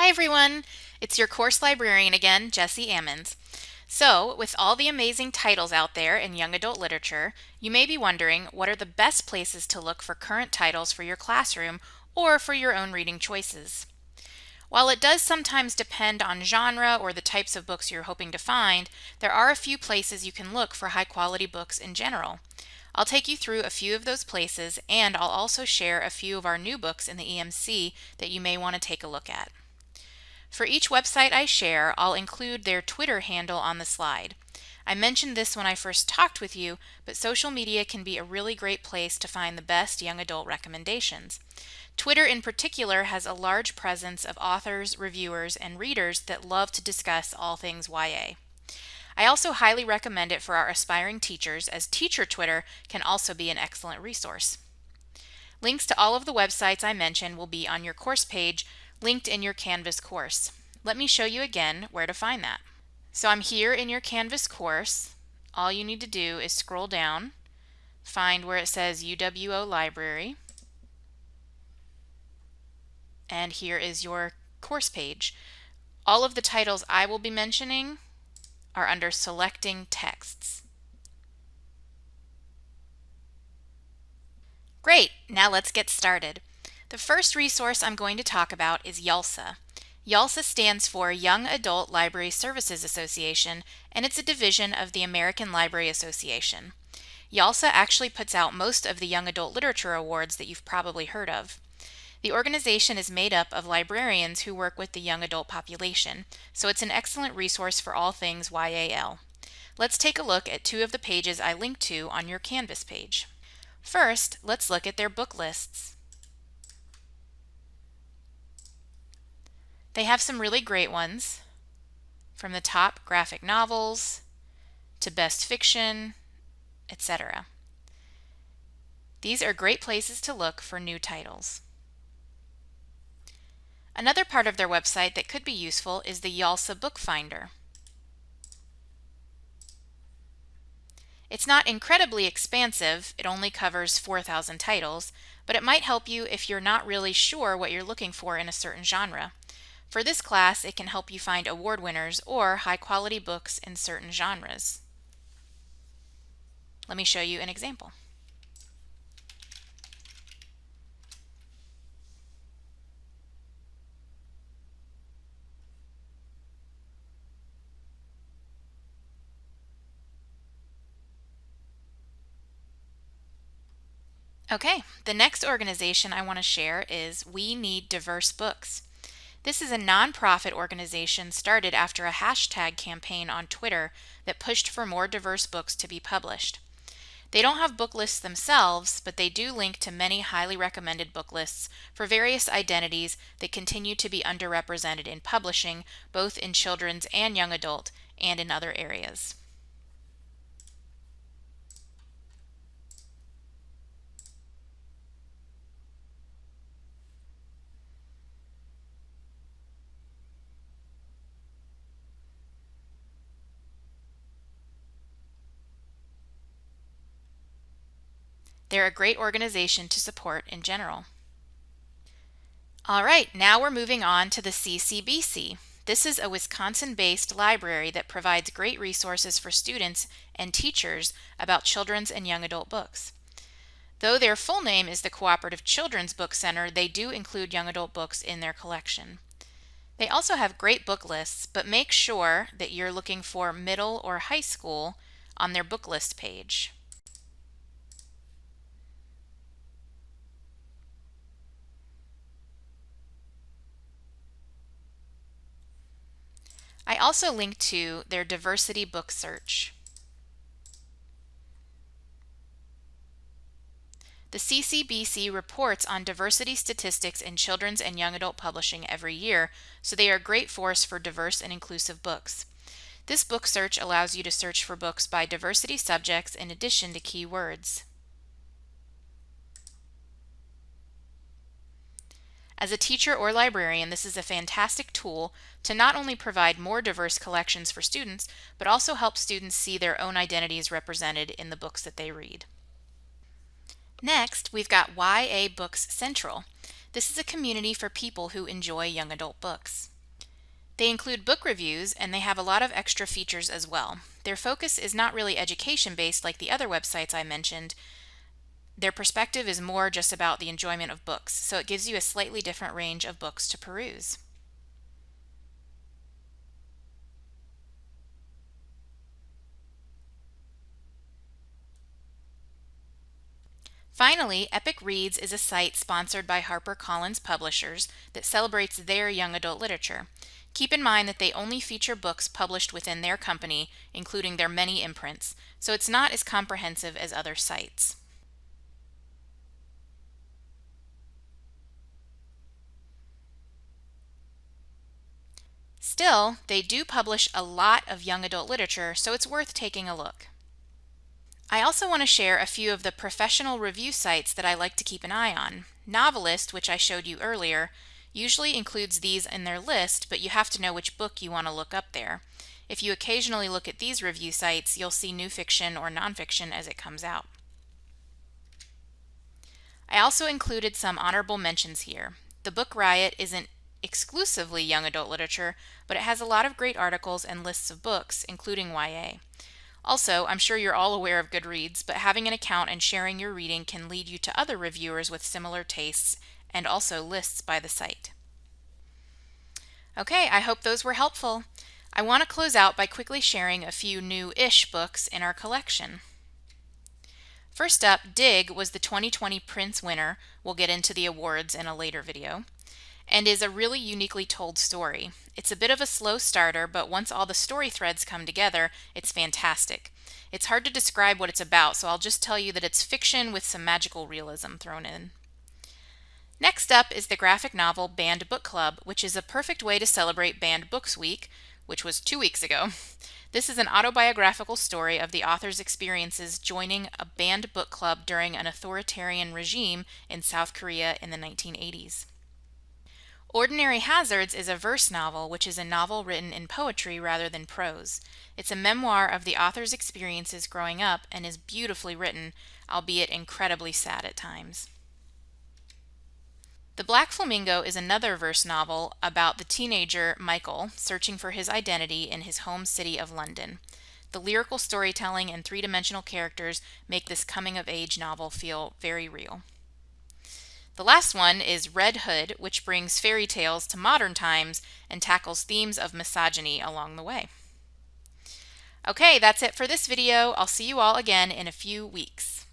Hi everyone, it's your course librarian again, Jessie Ammons. So, with all the amazing titles out there in young adult literature, you may be wondering what are the best places to look for current titles for your classroom or for your own reading choices. While it does sometimes depend on genre or the types of books you're hoping to find, there are a few places you can look for high quality books in general. I'll take you through a few of those places, and I'll also share a few of our new books in the EMC that you may want to take a look at. For each website I share, I'll include their Twitter handle on the slide. I mentioned this when I first talked with you, but social media can be a really great place to find the best young adult recommendations. Twitter in particular has a large presence of authors, reviewers, and readers that love to discuss all things YA. I also highly recommend it for our aspiring teachers, as teacher Twitter can also be an excellent resource. Links to all of the websites I mentioned will be on your course page, linked in your Canvas course. Let me show you again where to find that. So I'm here in your Canvas course. All you need to do is scroll down, find where it says UWO Library, and here is your course page. All of the titles I will be mentioning are under Selecting Texts. Great, now let's get started. The first resource I'm going to talk about is YALSA. YALSA stands for Young Adult Library Services Association, and it's a division of the American Library Association. YALSA actually puts out most of the young adult literature awards that you've probably heard of. The organization is made up of librarians who work with the young adult population, so it's an excellent resource for all things YAL. Let's take a look at two of the pages I linked to on your Canvas page. First, let's look at their book lists. They have some really great ones, from the top graphic novels to best fiction, etc. These are great places to look for new titles. Another part of their website that could be useful is the YALSA Book Finder. It's not incredibly expansive, it only covers 4,000 titles, but it might help you if you're not really sure what you're looking for in a certain genre. For this class, it can help you find award winners or high-quality books in certain genres. Let me show you an example. Okay, the next organization I want to share is We Need Diverse Books. This is a nonprofit organization started after a hashtag campaign on Twitter that pushed for more diverse books to be published. They don't have book lists themselves, but they do link to many highly recommended book lists for various identities that continue to be underrepresented in publishing, both in children's and young adult, and in other areas. They're a great organization to support in general. All right, now we're moving on to the CCBC. This is a Wisconsin-based library that provides great resources for students and teachers about children's and young adult books. Though their full name is the Cooperative Children's Book Center, they do include young adult books in their collection. They also have great book lists, but make sure that you're looking for middle or high school on their book list page. I also linked to their diversity book search. The CCBC reports on diversity statistics in children's and young adult publishing every year, so they are a great force for diverse and inclusive books. This book search allows you to search for books by diversity subjects in addition to keywords. As a teacher or librarian, this is a fantastic tool to not only provide more diverse collections for students, but also help students see their own identities represented in the books that they read. Next, we've got YA Books Central. This is a community for people who enjoy young adult books. They include book reviews and they have a lot of extra features as well. Their focus is not really education based like the other websites I mentioned. Their perspective is more just about the enjoyment of books, so it gives you a slightly different range of books to peruse. Finally, Epic Reads is a site sponsored by HarperCollins Publishers that celebrates their young adult literature. Keep in mind that they only feature books published within their company, including their many imprints, so it's not as comprehensive as other sites. Still, they do publish a lot of young adult literature, so it's worth taking a look. I also want to share a few of the professional review sites that I like to keep an eye on. Novelist, which I showed you earlier, usually includes these in their list, but you have to know which book you want to look up there. If you occasionally look at these review sites, you'll see new fiction or nonfiction as it comes out. I also included some honorable mentions here. The Book Riot isn't exclusively young adult literature, but it has a lot of great articles and lists of books, including YA. Also, I'm sure you're all aware of Goodreads, but having an account and sharing your reading can lead you to other reviewers with similar tastes and also lists by the site. Okay, I hope those were helpful. I want to close out by quickly sharing a few new-ish books in our collection. First up, Dig was the 2020 Prince winner. We'll get into the awards in a later video. And is a really uniquely told story. It's a bit of a slow starter, but once all the story threads come together, it's fantastic. It's hard to describe what it's about, so I'll just tell you that it's fiction with some magical realism thrown in. Next up is the graphic novel Banned Book Club, which is a perfect way to celebrate Banned Books Week, which was 2 weeks ago. This is an autobiographical story of the author's experiences joining a banned book club during an authoritarian regime in South Korea in the 1980s. Ordinary Hazards is a verse novel, which is a novel written in poetry rather than prose. It's a memoir of the author's experiences growing up and is beautifully written, albeit incredibly sad at times. The Black Flamingo is another verse novel about the teenager Michael searching for his identity in his home city of London. The lyrical storytelling and three-dimensional characters make this coming-of-age novel feel very real. The last one is Red Hood, which brings fairy tales to modern times and tackles themes of misogyny along the way. Okay, that's it for this video. I'll see you all again in a few weeks.